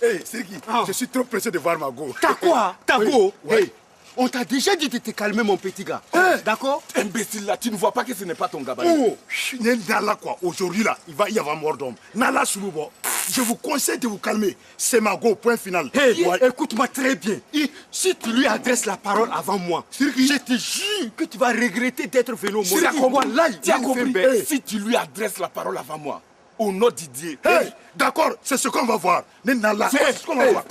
Hey, Sergi, je suis trop pressé de voir ma go. T'as quoi? T'as go? Oui. On t'a déjà dit de te calmer, mon petit gars. D'accord? Imbécile là, tu ne vois pas que ce n'est pas ton gabarit. Oh, Nala quoi. Aujourd'hui là, il va y avoir mort d'homme. Nala Souloubo, je vous conseille de vous calmer. C'est ma go, point final. Hey, écoute-moi très bien. Si tu lui adresses la parole avant moi, je te jure que tu vas regretter d'être venu au monde. Tu as compris? Si tu lui adresses la parole avant moi, au nom d'Idier. Hey, d'accord, c'est ce qu'on va voir. Nala, c'est ce qu'on va voir.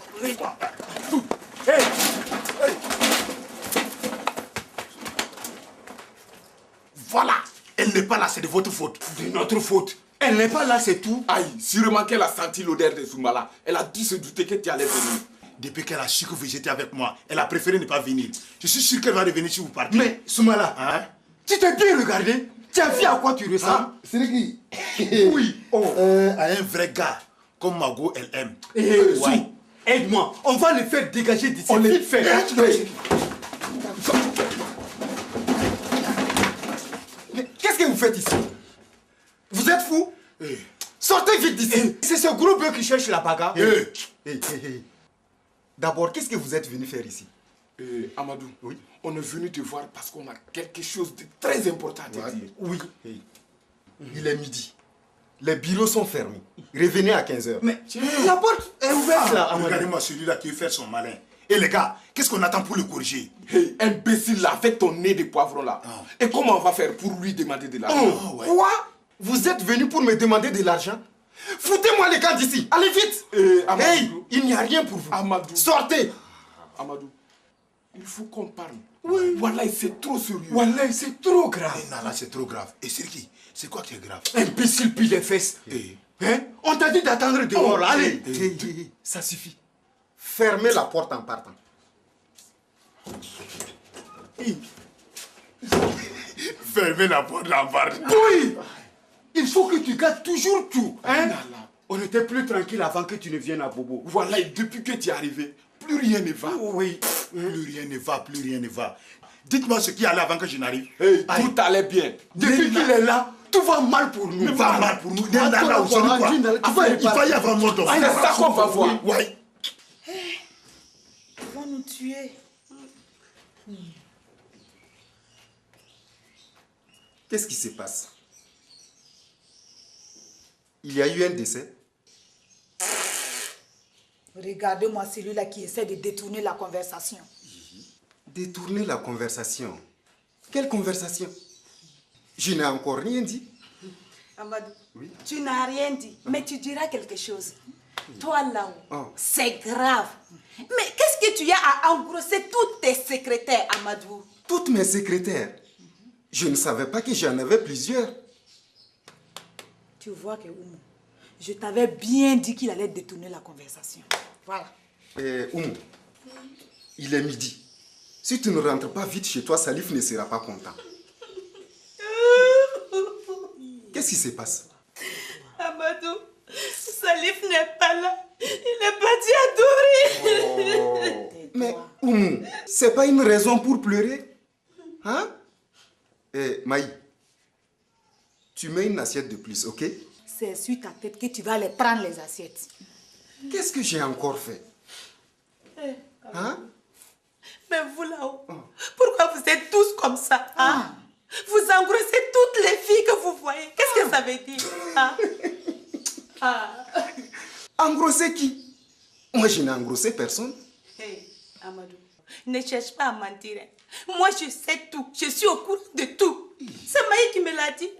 Voilà, elle n'est pas là, c'est de votre faute. De notre faute. Elle n'est pas là, c'est tout. Aïe, sûrement qu'elle a senti l'odeur de Soumala. Elle a dû se douter que tu allais venir. Depuis qu'elle a su que vous étiez avec moi, elle a préféré ne pas venir. Je suis sûr qu'elle va revenir si vous partez. Mais, Soumala, hein? Tu t'es bien regardé? Tu as vu à quoi tu ressembles? Sergi. Oui. À un vrai gars, comme Mago, elle aime. Ouais. Aide-moi, on va le faire dégager d'ici. On vite fait. Qu'est-ce que vous faites ici? Vous êtes fous? Sortez vite d'ici. C'est ce groupe qui cherche la bagarre. D'abord, qu'est-ce que vous êtes venu faire ici? Amadou, oui. On est venu te voir parce qu'on a quelque chose de très important à te dire. Oui. Il est midi. Les bureaux sont fermés. Revenez à 15h. Mais la porte est ouverte là. Regardez-moi celui-là qui veut faire son malin. Et les gars, qu'est-ce qu'on attend pour le corriger? Hey, imbécile là, avec ton nez de poivron là. Et comment on va faire pour lui demander de l'argent? Quoi? Vous êtes venu pour me demander de l'argent? Foutez-moi les gars d'ici. Allez vite. Hey, il n'y a rien pour vous. Amadou. Sortez. Amadou, il faut qu'on parle. Oui. Voilà, c'est trop sérieux. Voilà, c'est trop grave. Nala, c'est trop grave. Et Sergi, c'est quoi qui est grave? Imbécile, pile les fesses. Hein? On t'a dit d'attendre dehors. Allez. Ça suffit. Fermez la porte en partant. Fermez la porte en partant. Oui. Il faut que tu gardes toujours tout. Hein? On était plus tranquille avant que tu ne viennes à Bobo. Voilà, et depuis que tu es arrivé, plus rien ne va. Oui. Plus rien ne va, plus rien ne va. Dites-moi ce qui allait avant que je n'arrive. Hey, tout allait bien. Depuis qu'il est là, tout va mal pour nous. Tout va mal pour nous. Il va y avoir mort d'homme. C'est ça qu'on va voir. Ouais. Ils vont nous tuer. Qu'est-ce qui se passe? Il y a eu un décès? Regardez-moi celui-là qui essaie de détourner la conversation. Détourner la conversation? Quelle conversation? Je n'ai encore rien dit. Amadou, tu n'as rien dit, mais tu diras quelque chose. Toi là-haut, c'est grave. Mais qu'est-ce que tu as à engrosser toutes tes secrétaires, Amadou? Toutes mes secrétaires? Je ne savais pas que j'en avais plusieurs. Tu vois que Oumou, je t'avais bien dit qu'il allait détourner la conversation. Voilà. Oumou, il est midi. Si tu ne rentres pas vite chez toi, Salif ne sera pas content. Qu'est-ce qui se passe? Amadou, Salif n'est pas là. Il est parti à Douri. Mais Oumou, c'est pas une raison pour pleurer? Hein? Maï, tu mets une assiette de plus, ok? C'est sur ta tête que tu vas aller prendre les assiettes. Qu'est-ce que j'ai encore fait? Hein? Mais vous là-haut, pourquoi vous êtes tous comme ça? Hein? Vous engrossez toutes les filles que vous voyez. Qu'est-ce que ça veut dire? Engrosser qui? Moi, je n'ai engrossé personne. Hey, Amadou, ne cherche pas à mentir. Moi, je sais tout. Je suis au courant de tout. C'est Maï qui me l'a dit.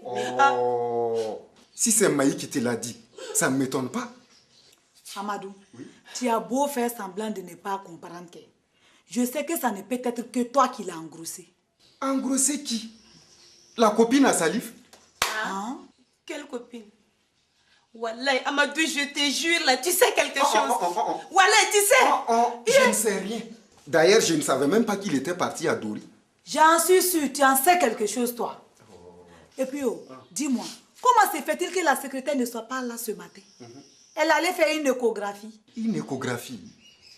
Si c'est Maï qui te l'a dit, ça ne m'étonne pas. Amadou, tu as beau faire semblant de ne pas comprendre que je sais que ça ne peut être que toi qui l'as engrossé. Engrossé qui? La copine à Salif? Quelle copine? Wallah, Amadou, je te jure, là, tu sais quelque chose. Wallah, tu sais. Je ne sais rien. D'ailleurs, je ne savais même pas qu'il était parti à Douri. J'en suis sûre, tu en sais quelque chose, toi. Et puis, dis-moi, comment se fait-il que la secrétaire ne soit pas là ce matin? Elle allait faire une échographie. Une échographie?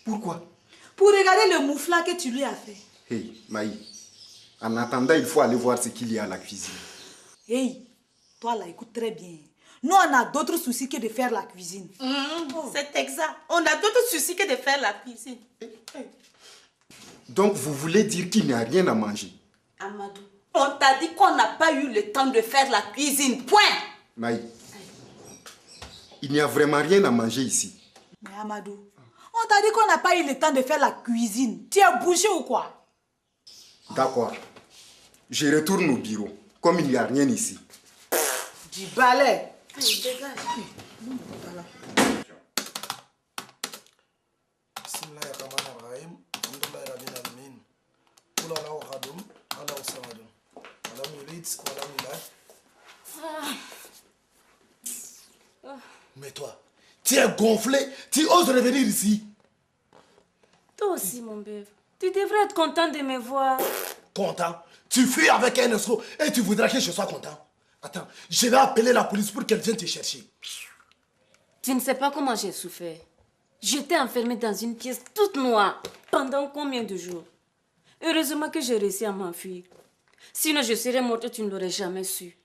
Pourquoi? Pour regarder le moufla que tu lui as fait. Hey, Maï, en attendant, il faut aller voir ce qu'il y a à la cuisine. Hey, toi là, écoute très bien. Nous, on a d'autres soucis que de faire la cuisine. C'est exact. On a d'autres soucis que de faire la cuisine. Donc, vous voulez dire qu'il n'y a rien à manger? Amadou, on t'a dit qu'on n'a pas eu le temps de faire la cuisine. Point. Maï, il n'y a vraiment rien à manger ici. Mais Amadou, on t'a dit qu'on n'a pas eu le temps de faire la cuisine. Tu es bouché ou quoi? D'accord. Je retourne au bureau, comme il n'y a rien ici. Du balai. Allez, dégage. Mais toi, tu es gonflé, tu oses revenir ici. Toi aussi, mon bébé. Tu devrais être content de me voir. Content? Tu fuis avec un escroc et tu voudrais que je sois content? Attends, je vais appeler la police pour qu'elle vienne te chercher. Tu ne sais pas comment j'ai souffert. J'étais enfermée dans une pièce toute noire pendant combien de jours? Heureusement que j'ai réussi à m'enfuir. Sinon, je serais morte et tu ne l'aurais jamais su.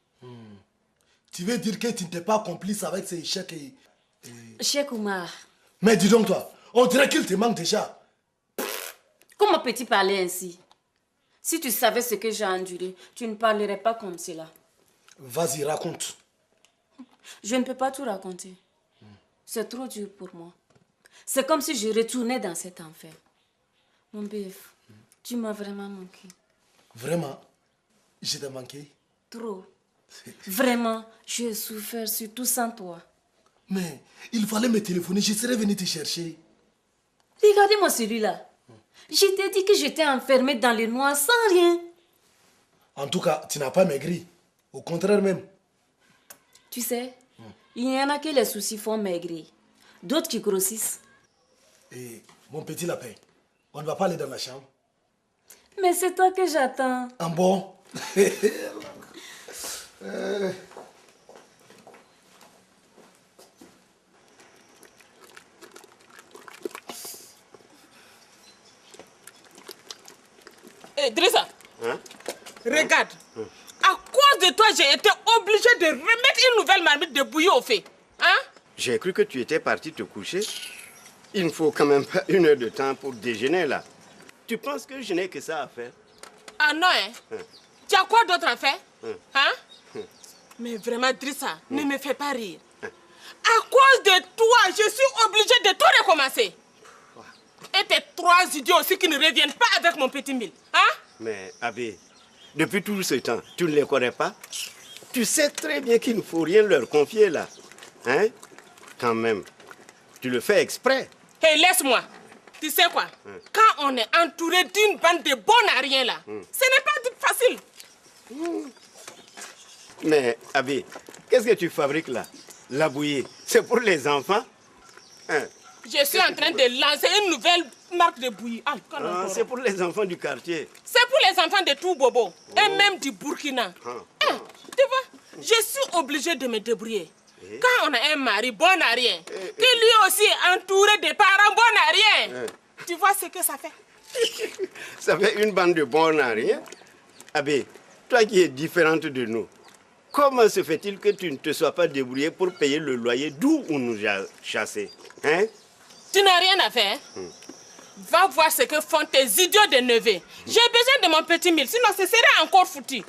Tu veux dire que tu n'étais pas complice avec ces échecs et... Cheikh Oumar, Mais dis donc toi, on dirait qu'il te manque déjà. comment peux-tu parler ainsi? Si tu savais ce que j'ai enduré, tu ne parlerais pas comme cela. Vas-y, raconte. Je ne peux pas tout raconter. C'est trop dur pour moi. C'est comme si je retournais dans cet enfer. Mon bébé, tu m'as vraiment manqué. Vraiment? Je t'ai manqué? Trop. Vraiment, j'ai souffert surtout sans toi. Mais il fallait me téléphoner, je serais venu te chercher. Regardez-moi celui-là. Je t'ai dit que j'étais enfermée dans le noir sans rien. En tout cas, tu n'as pas maigri. Au contraire même. Tu sais, il y en a que les soucis font maigrir. D'autres qui grossissent. Et mon petit lapin, on ne va pas aller dans la chambre. Mais c'est toi que j'attends. En bon. Drissa, regarde. À cause de toi, j'ai été obligée de remettre une nouvelle marmite de bouillie au feu. Hein? J'ai cru que tu étais parti te coucher. Il ne faut quand même pas 1 heure de temps pour déjeuner là. Tu penses que je n'ai que ça à faire? Ah non, hein? Tu as quoi d'autre à faire? Hein? Mais vraiment, Drissa, ne me fais pas rire. À cause de toi, je suis obligée de tout recommencer. Et tes 3 idiots aussi qui ne reviennent pas avec mon petit mille. Hein? Mais Abbé, depuis tout ce temps, tu ne les connais pas? Tu sais très bien qu'il ne faut rien leur confier là. Hein? Quand même, tu le fais exprès. Hé, laisse-moi. Tu sais quoi? Quand on est entouré d'une bande de bons à rien là, ce n'est pas facile. Mais Abbé, qu'est-ce que tu fabriques là? La bouillie, c'est pour les enfants? Hein? Je suis en train de lancer une nouvelle marque de bouillie. Ah, C'est pour les enfants du quartier. c'est pour les enfants de tout Bobo et même du Burkina. Tu vois, je suis obligée de me débrouiller. Quand on a un mari bon à rien, qui lui aussi est entouré de parents bons à rien, tu vois ce que ça fait? Ça fait une bande de bons à rien. Abbé, toi qui es différente de nous, comment se fait-il que tu ne te sois pas débrouillé pour payer le loyer d'où on nous a chassés? Hein? Tu n'as rien à faire. Va voir ce que font tes idiots de neveux. J'ai besoin de mon petit mille, sinon ce serait encore foutu.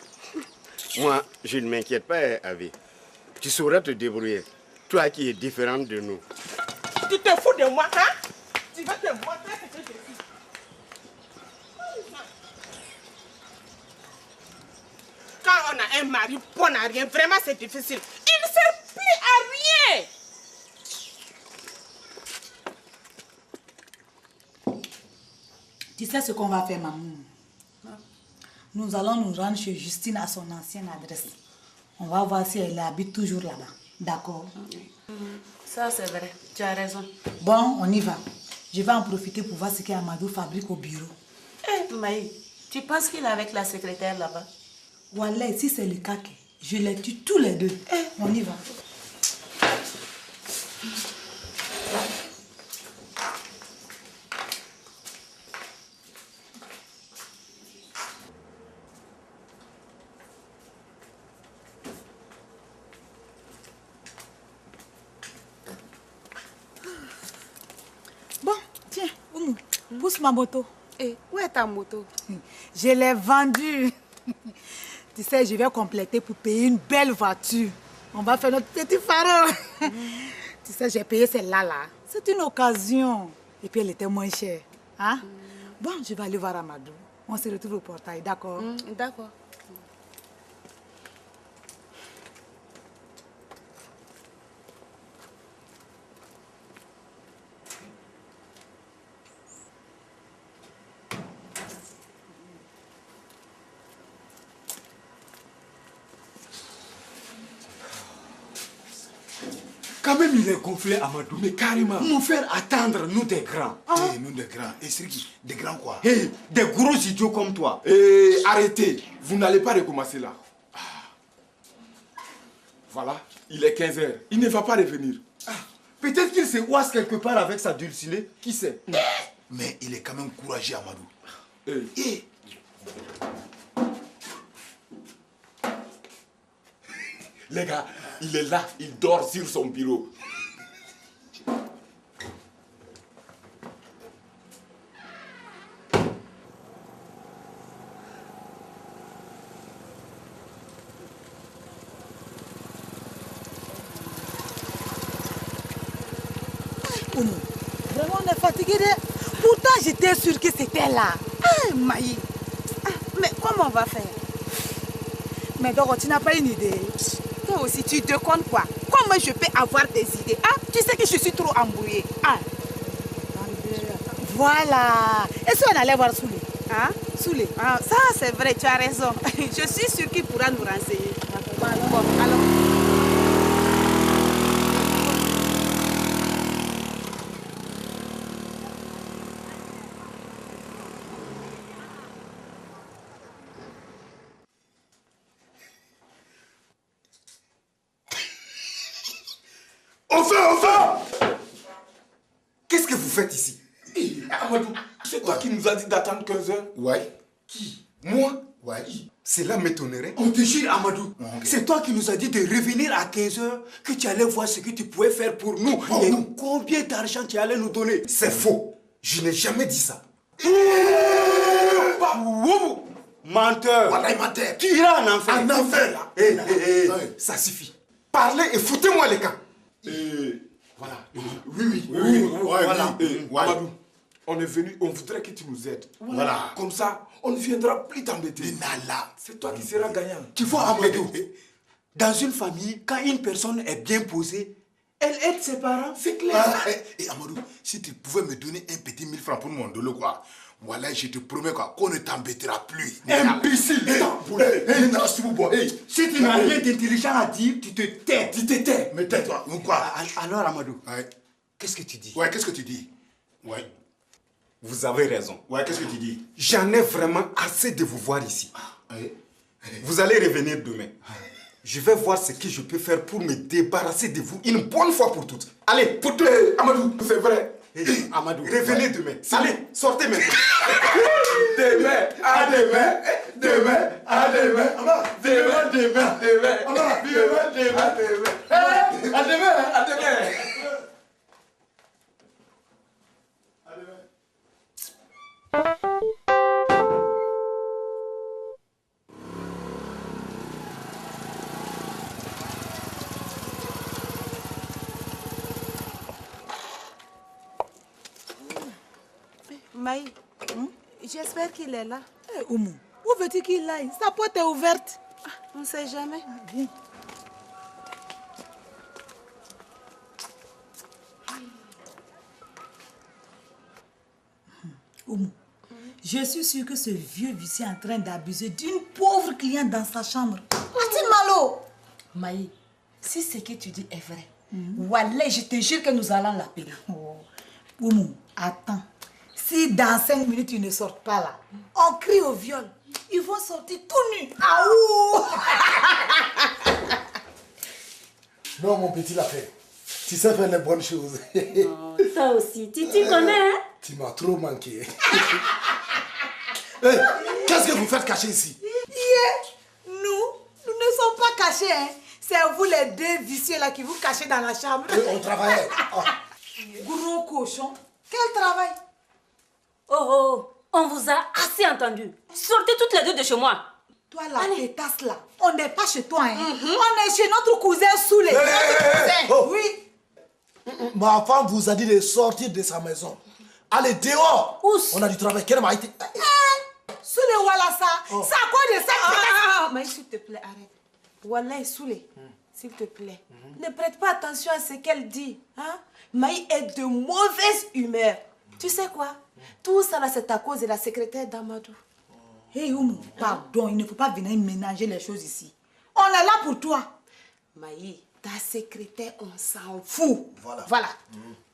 Moi, je ne m'inquiète pas, Abbé. Tu sauras te débrouiller. Toi qui es différente de nous. Tu te fous de moi, hein? Tu vas te montrer ce que je suis. Quand on a un mari bon à rien, vraiment c'est difficile. Il ne sert plus à rien. Tu sais ce qu'on va faire, maman? Nous allons nous rendre chez Justine à son ancienne adresse. On va voir si elle habite toujours là-bas. D'accord? Ça, c'est vrai. Tu as raison. Bon, on y va. Je vais en profiter pour voir ce qu'Amadou fabrique au bureau. Eh, Maï, tu penses qu'il est avec la secrétaire là-bas? Wallah, si c'est le cas, je les tue tous les deux. On y va. Pousse ma moto. Et où est ta moto? Je l'ai vendue. Tu sais, je vais compléter pour payer une belle voiture. On va faire notre petit pharaon. Tu sais, j'ai payé celle-là. Là. C'est une occasion. Et puis, elle était moins chère. Hein? Bon, je vais aller voir Amadou. On se retrouve au portail, d'accord? D'accord. Quand même, il est gonflé, Amadou. Mais carrément. Nous faire attendre, nous des grands. Eh, nous des grands. Et c'est qui? Des grands quoi? Hey, des gros idiots comme toi. Arrêtez, vous n'allez pas recommencer là. Voilà, il est 15h, il ne va pas revenir. Peut-être qu'il se oise quelque part avec sa dulcinée. Qui sait? Mais il est quand même courageux, Amadou. Eh. Les gars, il est là, il dort sur son bureau. Vraiment, on est fatigué. Pourtant, j'étais sûre que c'était là. Ah, Maï. Mais comment on va faire? Mais donc, tu n'as pas une idée? Toi aussi, tu te comptes quoi? Comment je peux avoir des idées? Ah, tu sais que je suis trop embrouillée. Ah. Voilà. Est-ce qu'on allait voir Soulé? Hein? Soulé. Ah, ça, c'est vrai, tu as raison. Je suis sûre qu'il pourra nous renseigner. Bon, alors. Enfin! Qu'est-ce que vous faites ici? Amadou, c'est toi qui nous as dit d'attendre 15h? Ouais. Qui? Moi? Ouais. Cela m'étonnerait. On te jure, Amadou. C'est toi qui nous as dit de revenir à 15h, que tu allais voir ce que tu pouvais faire pour nous. Et combien d'argent tu allais nous donner. C'est faux. Je n'ai jamais dit ça. Menteur. Voilà, menteur. Tu iras en enfer. En enfer, là. Ça suffit. Parlez et foutez-moi les camps. Voilà. Oui. Voilà. Ouais. Amadou, on est venu, on voudrait que tu nous aides. Voilà. Comme ça, on ne viendra plus t'embêter. Mais Nala. C'est toi qui seras gagnant. Tu vois, Amadou, dans une famille, quand une personne est bien posée, elle aide ses parents, c'est clair. Et Amadou, si tu pouvais me donner un petit 1000 francs pour mon dolo, quoi. Voilà, je te promets quoi, qu'on ne t'embêtera plus. Imbécile. Si tu n'as rien d'intelligent à dire, tu te tais. Tu t'étais. Mais tais-toi, ou quoi? Alors, Amadou, Ouais. qu'est-ce que tu dis? Ouais, qu'est-ce que tu dis? Ouais. Vous avez raison. Ouais, qu'est-ce que tu dis? J'en ai vraiment assez de vous voir ici. Ouais. Vous allez revenir demain. Je vais voir ce que je peux faire pour me débarrasser de vous une bonne fois pour toutes. Allez, pour tout. Amadou, c'est vrai. Amadou, revenez demain. Allez, sortez maintenant. Demain, à demain, demain, à demain, demain, à demain. Maï, j'espère qu'il est là. Oumou, où veux-tu qu'il aille? Sa porte est ouverte. On ne sait jamais. Viens. Oumou, je suis sûre que ce vieux vicieux est en train d'abuser d'une pauvre cliente dans sa chambre. Ati Malo! Maï, si ce que tu dis est vrai, Wallah, je te jure que nous allons l'appeler. Oumou, attends. Si dans 5 minutes, ils ne sortent pas là, on crie au viol. Ils vont sortir tout nus. Aouh! Non, mon petit l'affaire. Tu sais faire les bonnes choses. Oh, toi aussi, tu connais, hein? Tu m'as trop manqué. Hey, qu'est-ce que vous faites cacher ici? Nous ne sommes pas cachés. Hein. C'est vous les deux vicieux là qui vous cachez dans la chambre. On travaillait. Gros cochon. Quel travail? Oh, on vous a assez entendu. Sortez toutes les deux de chez moi. Toi, la pétasse là, on n'est pas chez toi. Hein. On est chez notre cousin Soulé. Oui. Ma femme vous a dit de sortir de sa maison. Allez, dehors. On a du travail. Quelle m'a été... Soulé, voilà ça. C'est à quoi de ça? Mais s'il te plaît, arrête. Wallah, Soulé, s'il te plaît, ne prête pas attention à ce qu'elle dit. Hein? Maï est de mauvaise humeur. Tu sais quoi? Tout ça, là, c'est à cause de la secrétaire d'Amadou. Hé, Oumou, pardon, il ne faut pas venir ménager les choses ici. On est là pour toi. Maï, ta secrétaire, on s'en fout. Voilà.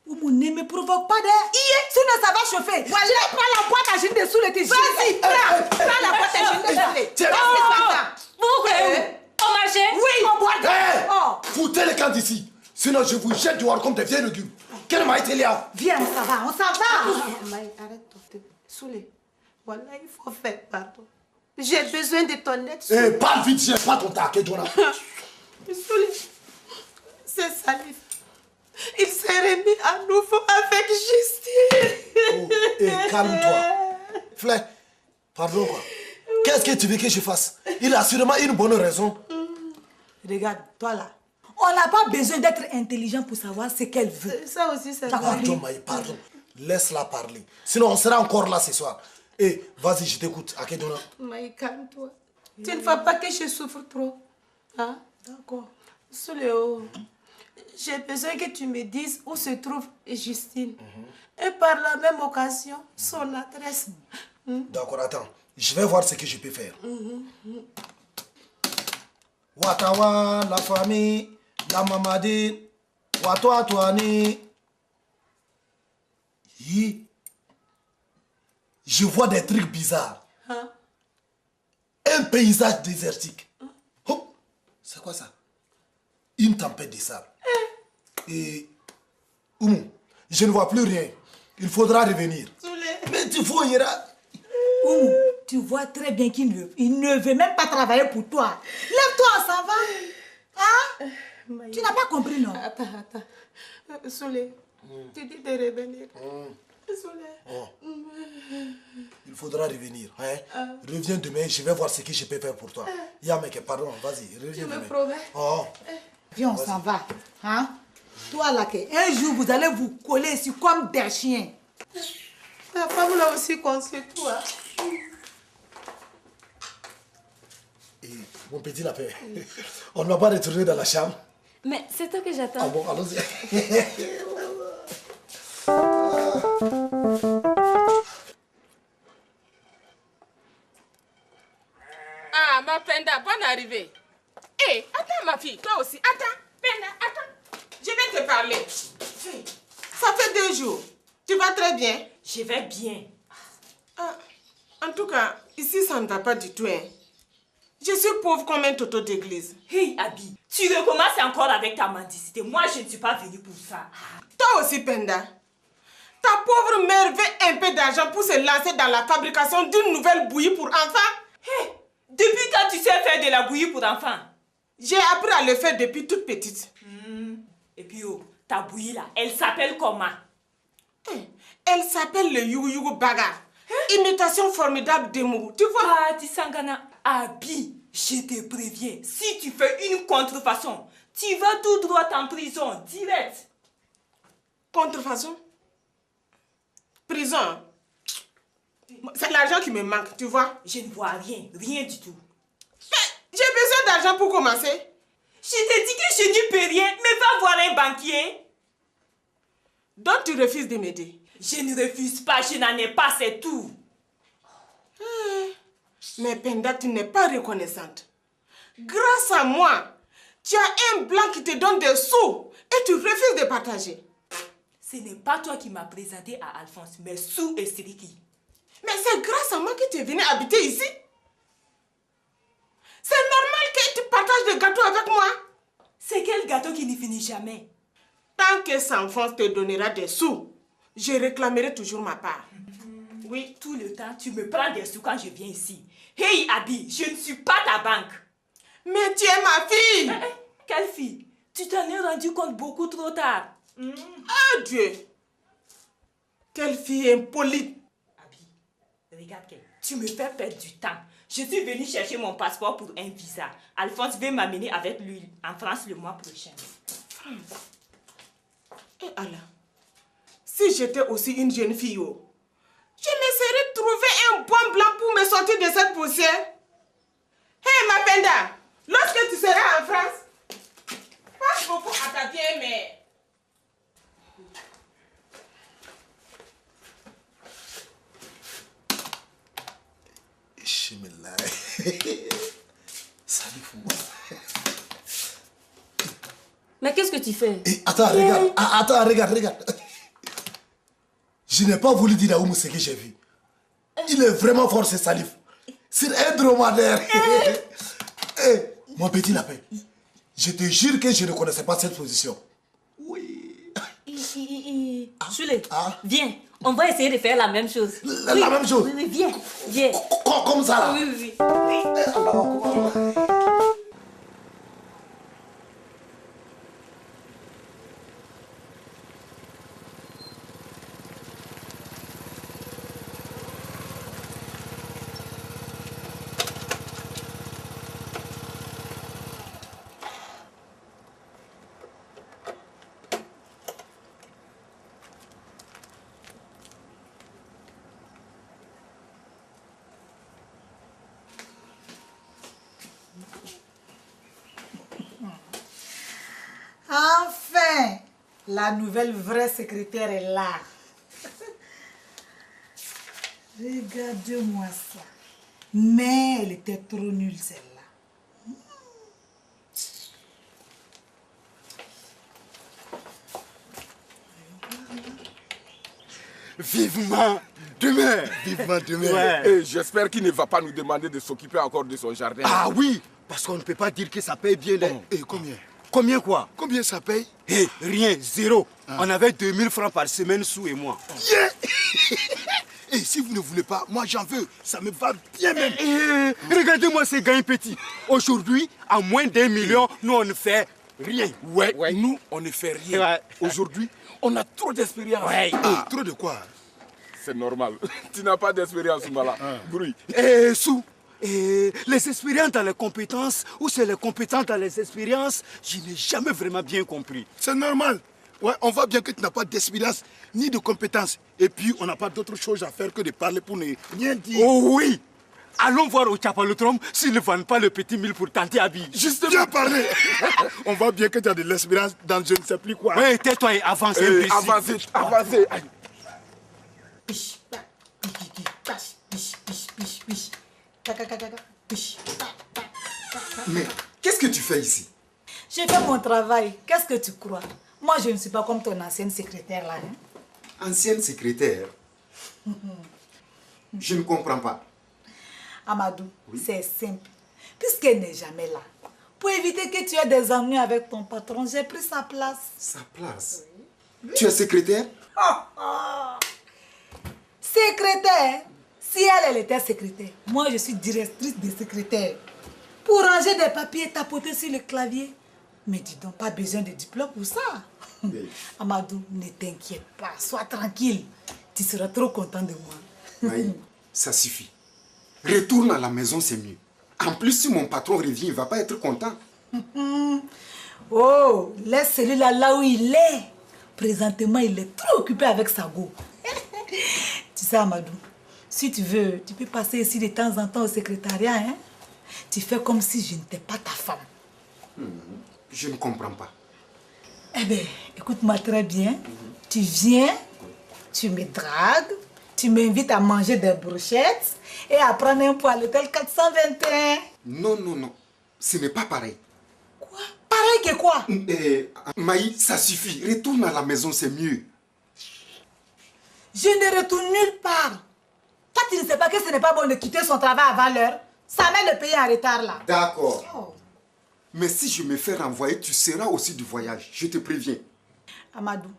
Oumou, ne me provoque pas d'air. Sinon, ça va chauffer. Voilà, prends la boîte à gin dessous les tissus. Vas-y, prends la boîte à gin dessous. Vous croyez au marché? Oui, on boit. Foutez les camps d'ici. Sinon, je vous jette dehors comme des vieilles légumes. Quelle m'a été là? Viens, on s'en va. Maï, arrête-toi. Soulé. Voilà, il faut faire pardon. J'ai besoin de ton aide. Parle vite, j'ai pas ton taquet, Dona. Soulé, c'est Salif. Il s'est remis à nouveau avec justice. Calme-toi. Fleur, pardon quoi. Qu'est-ce que tu veux que je fasse? Il a sûrement une bonne raison. Regarde, toi là. On n'a pas besoin d'être intelligent pour savoir ce qu'elle veut. Ça aussi, c'est vrai. Pardon, Maï, pardon. Laisse-la parler. Sinon, on sera encore là ce soir. Vas-y, je t'écoute. Akedona. Maï, calme-toi. Tu ne veux pas que je souffre trop. Hein? D'accord. Soléo, j'ai besoin que tu me dises où se trouve Justine. Et par la même occasion, son adresse. D'accord, attends. Je vais voir ce que je peux faire. Watawa, la famille, la mamadine, Watoa Toani. Je vois des trucs bizarres. Hein? Un paysage désertique. Oh, c'est quoi ça? Une tempête de sable. Et Oumou, je ne vois plus rien. Il faudra revenir. Mais tu fouilleras. Oumou, tu vois très bien qu'il ne veut même pas travailler pour toi. Lève-toi, on s'en va. Hein? Tu n'as pas compris, non? Attends. Soulé, tu dis de revenir. Soulé. Il faudra revenir. Hein? Reviens demain, je vais voir ce que je peux faire pour toi. Yameke, pardon, vas-y, reviens demain. Tu me promets? Viens, on s'en va. Hein? Toi là, un jour, vous allez vous coller ici comme des chiens. Ta femme l'a aussi conçu, toi. Mon petit lapin, on ne va pas retourner dans la chambre. Mais c'est toi que j'attends. Ah bon, allons-y. Ah, ma Penda, bonne arrivée. Hé, attends ma fille, toi aussi. Attends, Penda, attends. Je vais te parler. Ça fait 2 jours. Tu vas très bien? Je vais bien. Ah, en tout cas, ici, ça ne va pas du tout. Hein. Je suis pauvre comme un toto d'église. Hey, Abi, tu recommences encore avec ta mendicité. Moi, je ne suis pas venue pour ça. Toi aussi, Penda. Ta pauvre mère veut un peu d'argent pour se lancer dans la fabrication d'une nouvelle bouillie pour enfants. Hey, depuis quand tu sais faire de la bouillie pour enfants? J'ai appris à le faire depuis toute petite. Et puis, ta bouillie là, elle s'appelle comment? Elle s'appelle le Yugu Yugu Baga. Imitation formidable d'Emou. Tu vois? Ah, Tisangana. Abi, je te préviens, si tu fais une contrefaçon, tu vas tout droit en prison, direct. Contrefaçon? Prison? C'est l'argent qui me manque, tu vois? Je ne vois rien, rien du tout. Mais j'ai besoin d'argent pour commencer. Je t'ai dit que je n'y peux rien, mais va voir un banquier. Donc tu refuses de m'aider? Je ne refuse pas, je n'en ai pas, c'est tout. Mais Penda, tu n'es pas reconnaissante. Grâce à moi, tu as un blanc qui te donne des sous et tu refuses de partager. Ce n'est pas toi qui m'as présenté à Alphonse, mais Sou et Siriki. Mais c'est grâce à moi que tu es venu habiter ici. C'est normal que tu partages le gâteau avec moi. C'est quel gâteau qui ne finit jamais? Tant que Sanfonce te donnera des sous, je réclamerai toujours ma part. Oui, tout le temps, tu me prends des sous quand je viens ici. Hey, Abi, je ne suis pas ta banque. Mais tu es ma fille. Quelle fille? Tu t'en es rendu compte beaucoup trop tard. Ah Dieu! Quelle fille impolie. Abi, Regarde, tu me fais perdre du temps. Je suis venue chercher mon passeport pour un visa. Alphonse veut m'amener avec lui en France le mois prochain. France. Et Allah, si j'étais aussi une jeune fille, je me serais trouvé un bon blanc pour me sortir de cette poussière. Hé, ma Penda, lorsque tu seras en France, passe beaucoup à ta vieille mère. Mais qu'est-ce que tu fais? Attends, regarde. Attends, regarde. Je n'ai pas voulu dire à Oumou ce que j'ai vu. Il est vraiment fort, ce Salif. C'est un dromadaire. Mon petit lapin, je te jure que je ne connaissais pas cette position. Souley, viens. On va essayer de faire la même chose. La même chose? Oui, viens. Comme ça là? Oui. Enfin, la nouvelle vraie secrétaire est là. Regardez-moi ça. Mais elle était trop nulle celle-là. Vivement demain. Vivement demain. Ouais. Et j'espère qu'il ne va pas nous demander de s'occuper encore de son jardin. Ah oui, parce qu'on ne peut pas dire que ça paye bien. Et combien? Combien quoi? Combien ça paye? Rien, zéro. On avait 2000 francs par semaine, Sou et moi. Yeah. Et si vous ne voulez pas, moi j'en veux. Ça me va bien même. Regardez-moi ces gains petits. Aujourd'hui, à moins d'1 million, nous on ne fait rien. Ouais. Nous on ne fait rien. Ouais. Aujourd'hui, on a trop d'expérience. Ouais. Trop de quoi? C'est normal. Tu n'as pas d'expérience, Mala. Bruit. Sou, les expériences dans les compétences ou c'est les compétences dans les expériences, je n'ai jamais vraiment bien compris. C'est normal. Ouais, on voit bien que tu n'as pas d'expérience ni de compétences. Et puis, on n'a pas d'autre chose à faire que de parler pour ne rien dire. Oh oui! Allons voir au Chapalotrom s'ils ne vendent pas le petit mille pour tenter à vie. Justement. Bien parlé. On voit bien que tu as de l'expérience dans je ne sais plus quoi. Oui, tais-toi et avance. Avancez. Mais qu'est-ce que tu fais ici? J'ai fait mon travail. Qu'est-ce que tu crois? Moi, je ne suis pas comme ton ancienne secrétaire là. Ancienne secrétaire? Je ne comprends pas. Amadou, c'est simple. Puisqu'elle n'est jamais là, pour éviter que tu aies des ennuis avec ton patron, j'ai pris sa place. Sa place? Oui. Tu es secrétaire? Secrétaire? Si elle était secrétaire, moi je suis directrice des secrétaires. Pour ranger des papiers et tapoter sur le clavier. Mais dis donc, pas besoin de diplôme pour ça. Oui. Amadou, ne t'inquiète pas, sois tranquille. Tu seras trop content de moi. Maï, ça suffit. Retourne à la maison, c'est mieux. En plus, si mon patron revient, il ne va pas être content. Oh, laisse celui-là là où il est. Présentement, il est trop occupé avec sa go. Tu sais, Amadou, si tu veux, tu peux passer ici de temps en temps au secrétariat. Hein? Tu fais comme si je n'étais pas ta femme. Je ne comprends pas. Eh bien, écoute-moi très bien. Tu viens, tu me dragues, tu m'invites à manger des brochettes et à prendre un pot à l'hôtel 421. Non. Ce n'est pas pareil. Quoi? Pareil que quoi? Maï, ça suffit. Retourne à la maison, c'est mieux. Je ne retourne nulle part. Toi, tu ne sais pas que ce n'est pas bon de quitter son travail avant l'heure. Ça met le pays en retard là. D'accord. Oh. Mais si je me fais renvoyer, tu seras aussi du voyage. Je te préviens. Amadou,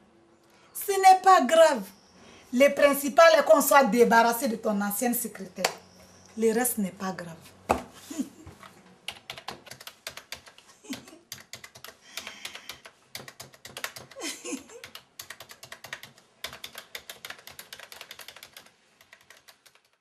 ce n'est pas grave. Le principal est qu'on soit débarrassé de ton ancienne secrétaire. Le reste n'est pas grave.